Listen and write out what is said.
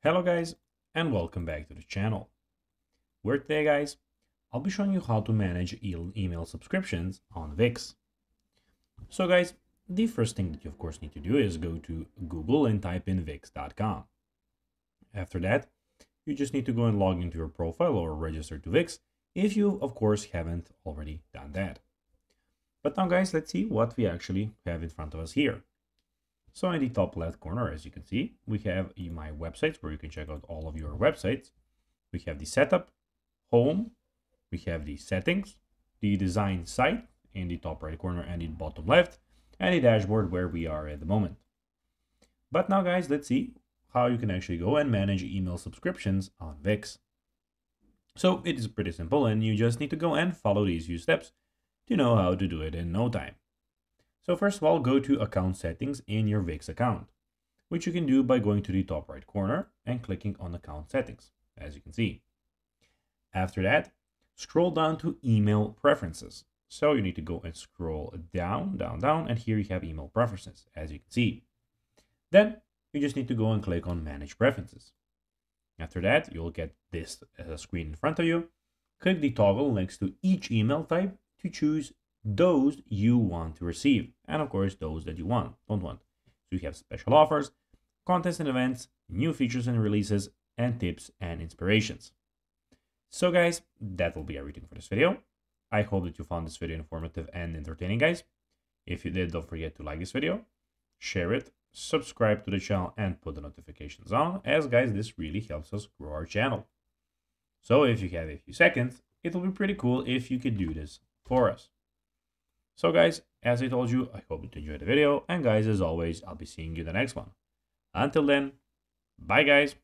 Hello guys, and welcome back to the channel. Where today guys, I'll be showing you how to manage email subscriptions on Wix. So guys, the first thing that you of course need to do is go to Google and type in wix.com. After that, you just need to go and log into your profile or register to Wix if you of course haven't already done that. But now guys, let's see what we actually have in front of us here. So in the top left corner, as you can see, we have my websites where you can check out all of your websites. We have the setup, home, we have the settings, the design site in the top right corner and the bottom left, and the dashboard where we are at the moment. But now guys, let's see how you can actually go and manage email subscriptions on Wix. So it is pretty simple and you just need to go and follow these few steps to know how to do it in no time. So first of all, go to account settings in your Wix account, which you can do by going to the top right corner and clicking on account settings, as you can see. After that, scroll down to email preferences. So you need to go and scroll down, and here you have email preferences, as you can see. Then you just need to go and click on manage preferences. After that, you'll get this screen in front of you. Click the toggle next to each email type to choose those you want to receive, and of course those that you don't want. So you have special offers, contests and events, new features and releases, and tips and inspirations. So guys, that will be everything for this video. I hope that you found this video informative and entertaining, guys. If you did, don't forget to like this video, share it, subscribe to the channel, and put the notifications on, as guys, this really helps us grow our channel. So if you have a few seconds, it will be pretty cool if you could do this for us. So guys, as I told you, I hope you enjoyed the video, and guys, as always, I'll be seeing you in the next one. Until then, bye guys.